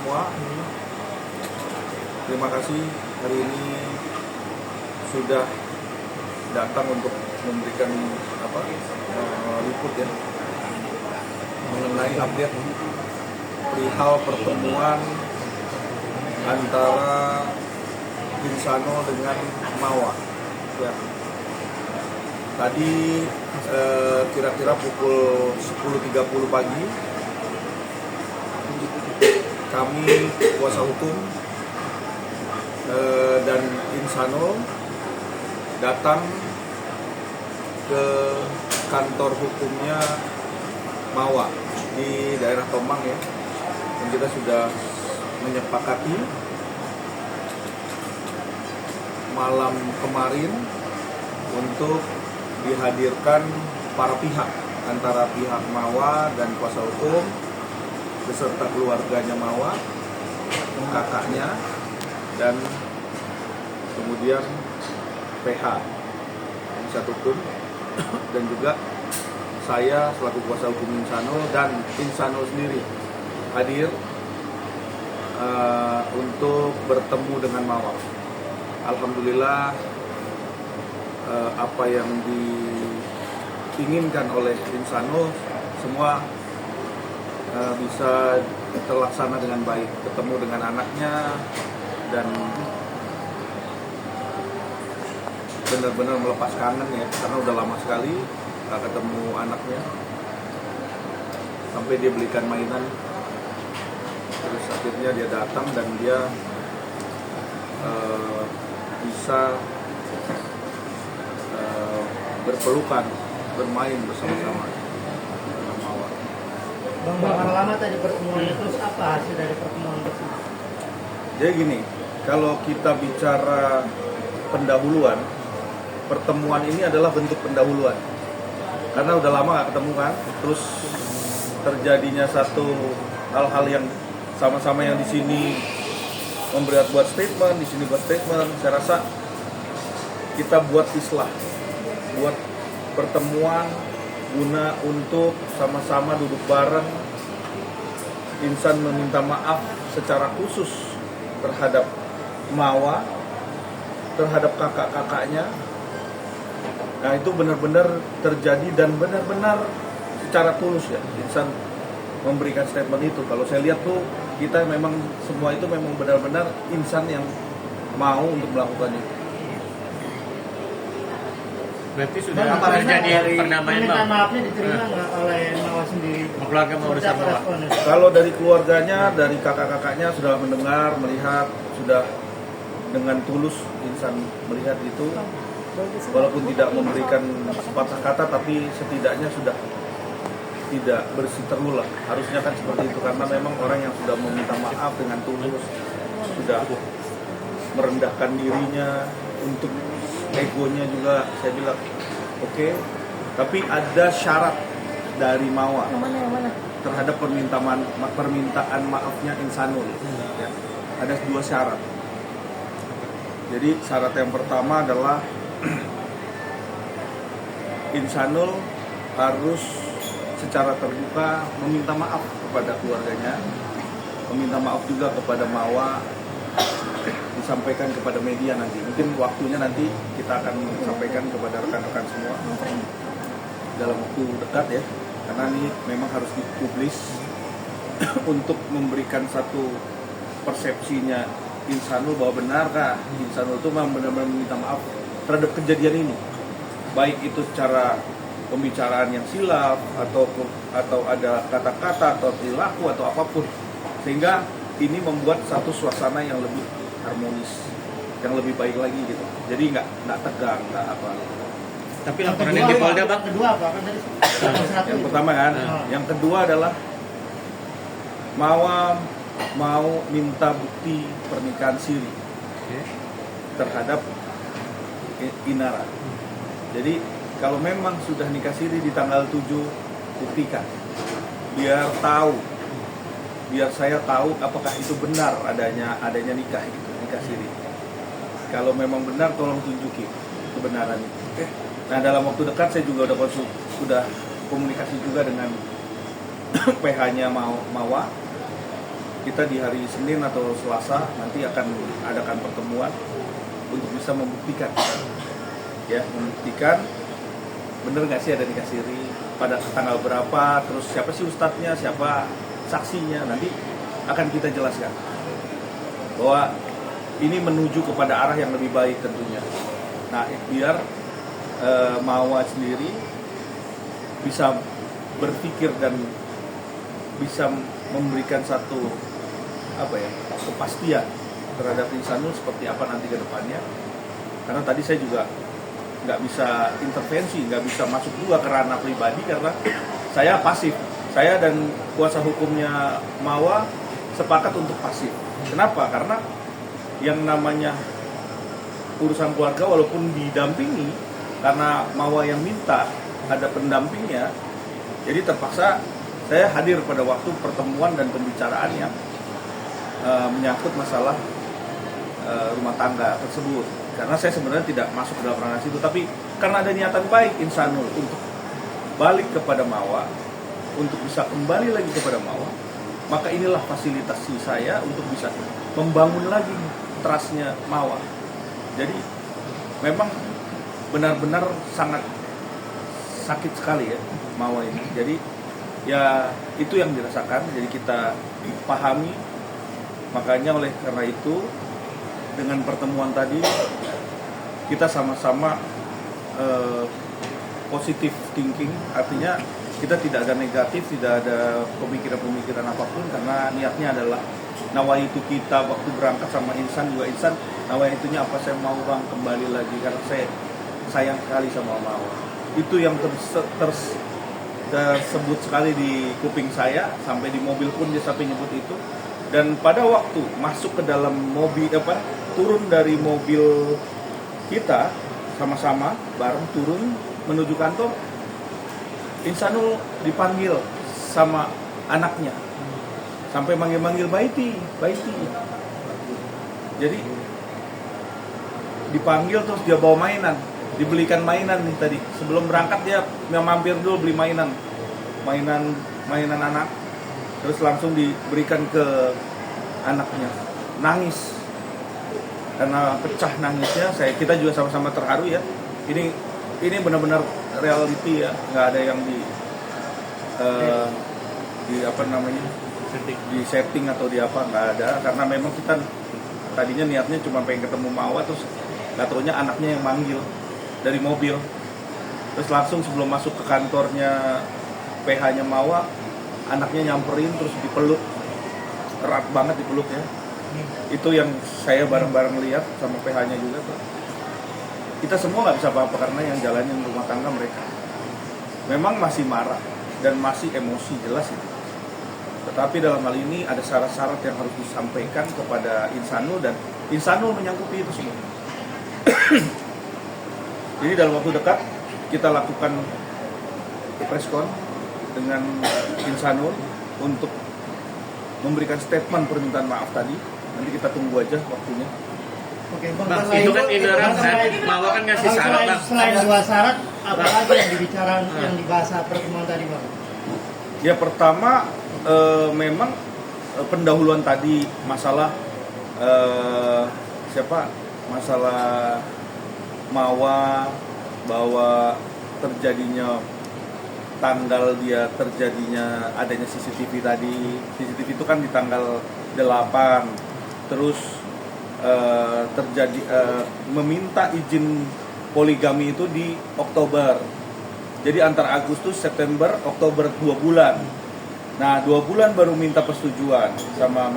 semua. Terima kasih hari ini sudah datang untuk memberikan report ya mengenai update perihal pertemuan antara Insano dengan Mawa. Ya. Tadi kira-kira pukul 10.30 pagi kami kuasa hukum dan Insano datang ke kantor hukumnya Mawa di daerah Tomang ya, dan kita sudah menyepakati malam kemarin untuk dihadirkan para pihak, antara pihak Mawa dan kuasa hukum beserta keluarganya Mawa, kakaknya, dan kemudian PH penasihat hukum, dan juga saya selaku kuasa hukum Insano dan Insano sendiri hadir untuk bertemu dengan Mawa. Alhamdulillah apa yang diinginkan oleh Insano semua bisa terlaksana dengan baik, ketemu dengan anaknya dan benar-benar melepas kangen ya, karena udah lama sekali nggak ketemu anaknya, sampai dia belikan mainan, terus akhirnya dia datang dan dia bisa berpelukan, bermain bersama-sama dengan Mawa. Bang, berapa lama tadi pertemuannya, terus apa hasil dari pertemuan tersebut? Jadi gini, kalau kita bicara pendahuluan, pertemuan ini adalah bentuk pendahuluan. Karena udah lama gak ketemu kan, terus terjadinya satu hal-hal yang sama-sama yang di sini buat statement, di sini buat statement. Saya rasa kita buat islah, buat pertemuan guna untuk sama-sama duduk bareng. Insan meminta maaf secara khusus terhadap Mawa, terhadap kakak-kakaknya. Nah itu benar-benar terjadi dan benar-benar secara tulus ya Insan memberikan statement itu. Kalau saya lihat tuh kita memang semua itu memang benar-benar Insan yang mau untuk melakukan itu. Berarti sudah Bang, terjadi perdamaian, permintaan Bang? maafnya diterima nggak oleh Mawa sendiri? Keluarga mau Seperti bersama, apa Bang? responnya? Kalau dari keluarganya, dari kakak-kakaknya sudah mendengar, melihat, sudah dengan tulus Insan melihat itu. Walaupun tidak memberikan sepatah kata, tapi setidaknya sudah tidak bersiteru lah. Harusnya kan seperti itu, karena memang orang yang sudah meminta maaf dengan tulus, sudah merendahkan dirinya, untuk egonya juga saya bilang oke. Tapi ada syarat dari Mawa terhadap permintaan maafnya Insano ya. Ada 2 syarat. Jadi syarat yang pertama adalah Insano harus secara terbuka meminta maaf kepada keluarganya, meminta maaf juga kepada Mawa, disampaikan kepada media nanti. Mungkin waktunya nanti kita akan sampaikan kepada rekan-rekan semua dalam waktu dekat ya, karena ini memang harus dipublis untuk memberikan satu persepsinya Insano bahwa benarkah Insano itu memang benar-benar meminta maaf terhadap kejadian ini, baik itu secara pembicaraan yang silap atau ada kata-kata atau perilaku atau apapun, sehingga ini membuat satu suasana yang lebih harmonis, yang lebih baik lagi gitu. Jadi nggak tegang, nggak apa. Tapi laporan yang di Polda, Bang? Kedua apa? Kan tadi Yang pertama kan, yang kedua adalah Mawa mau minta bukti pernikahan siri terhadap Inara. Jadi kalau memang sudah nikah siri di tanggal 7, buktikan. Biar saya tahu apakah itu benar adanya nikah itu, nikah siri. Kalau memang benar, tolong tunjuki kebenaran itu. Nah dalam waktu dekat saya juga sudah komunikasi juga dengan PH-nya Mawa kita di hari Senin atau Selasa nanti akan adakan pertemuan untuk bisa membuktikan, ya, membuktikan bener nggak sih ada nikah siri, pada tanggal berapa, terus siapa sih ustadznya, siapa saksinya, nanti akan kita jelaskan bahwa ini menuju kepada arah yang lebih baik tentunya. Nah, biar Mawa sendiri bisa berpikir dan bisa memberikan satu kepastian terhadap Insanul seperti apa nanti ke depannya. Karena tadi saya juga nggak bisa intervensi, nggak bisa masuk juga ke ranah pribadi karena saya pasif. Saya dan kuasa hukumnya Mawa sepakat untuk pasif. Kenapa? Karena yang namanya urusan keluarga walaupun didampingi, karena Mawa yang minta ada pendampingnya, jadi terpaksa saya hadir pada waktu pertemuan dan pembicaraan yang menyangkut masalah rumah tangga tersebut. Karena saya sebenarnya tidak masuk dalam ranah situ, tapi karena ada niatan baik Insanul untuk balik kepada Mawa, untuk bisa kembali lagi kepada Mawa, maka inilah fasilitasi saya untuk bisa membangun lagi trustnya Mawa. Jadi memang benar-benar sangat sakit sekali ya Mawa ini. Jadi ya itu yang dirasakan, jadi kita pahami. Makanya oleh karena itu dengan pertemuan tadi kita sama-sama positive thinking, artinya kita tidak ada negatif, tidak ada pemikiran-pemikiran apapun, karena niatnya adalah nawaitu kita waktu berangkat sama Insan juga Insan nawaitunya apa, saya mau bang kembali lagi karena saya sayang sekali sama Mawa. Itu yang tersebut sekali di kuping saya, sampai di mobil pun dia sampai nyebut itu. Dan pada waktu masuk ke dalam mobil, turun dari mobil kita sama-sama bareng turun menuju kantor, Insanul dipanggil sama anaknya sampai manggil-manggil Baiti. Jadi dipanggil terus dia bawa mainan, dibelikan mainan nih tadi. Sebelum berangkat dia mampir dulu beli mainan anak, terus langsung diberikan ke anaknya. Nangis karena pecah nangisnya. Kita juga sama-sama terharu ya. Ini benar-benar reality ya, nggak ada yang di setting atau di apa, nggak ada. Karena memang kita tadinya niatnya cuma pengen ketemu Mawa, terus nggak taunya anaknya yang manggil dari mobil. Terus langsung sebelum masuk ke kantornya PH-nya Mawa, anaknya nyamperin terus dipeluk, erat banget dipeluknya. Itu yang saya bareng-bareng lihat sama PH-nya juga tuh. Kita semua nggak bisa apa-apa karena yang jalanin rumah tangga mereka. Memang masih marah dan masih emosi, jelas itu. Tetapi dalam hal ini ada syarat-syarat yang harus disampaikan kepada Insanul, dan Insanul menyangkuti itu semua. Jadi dalam waktu dekat kita lakukan preskon dengan Insanul untuk memberikan statement permintaan maaf tadi. Nanti kita tunggu aja waktunya. Oke, Bang, Bang, itu kan ibarat Mawa kan ngasih syarat, Bang. Selain dua syarat, apa lagi yang dibicarakan, yang dibahas pertemuan tadi, Bang? Ya pertama memang pendahuluan tadi masalah masalah Mawa, bahwa terjadinya tanggal dia terjadinya adanya CCTV tadi. CCTV itu kan di tanggal 8. Terus terjadi meminta izin poligami itu di Oktober. Jadi antara Agustus, September, Oktober 2 bulan. Nah 2 bulan baru minta persetujuan sama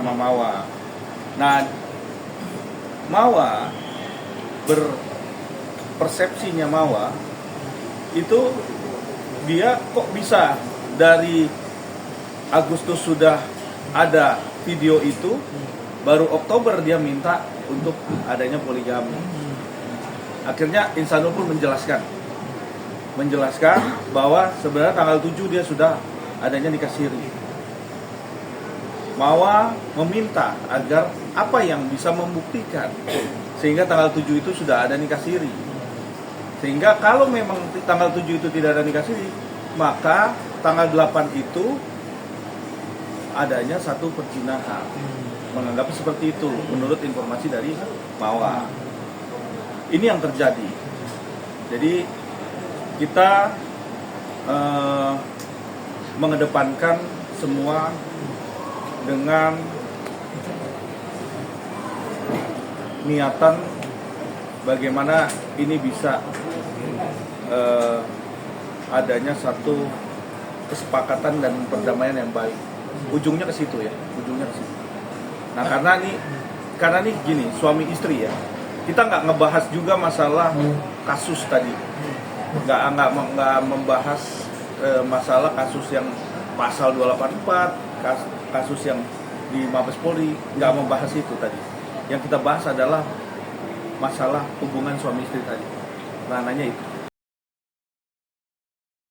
Mawa. Nah Mawa persepsinya Mawa itu, dia kok bisa dari Agustus sudah ada video itu, baru Oktober dia minta untuk adanya poligami. Akhirnya Insanul pun menjelaskan bahwa sebenarnya tanggal 7 dia sudah adanya nikah siri. Mawa meminta agar apa yang bisa membuktikan sehingga tanggal 7 itu sudah ada nikah siri. Sehingga kalau memang tanggal 7 itu tidak ada nikah siri, maka tanggal 8 itu adanya satu perzinahan. Menganggap seperti itu menurut informasi dari Mawar. Ini yang terjadi. Jadi kita mengedepankan semua dengan niatan bagaimana ini bisa adanya satu kesepakatan dan perdamaian yang baik. Ujungnya ke situ ya, ujungnya ke situ. Nah karena nih gini, suami istri ya, kita nggak ngebahas juga masalah kasus tadi, nggak membahas masalah kasus yang pasal 284, kasus yang di Mabes Polri, nggak membahas itu tadi. Yang kita bahas adalah masalah hubungan suami istri tadi, ranahnya itu.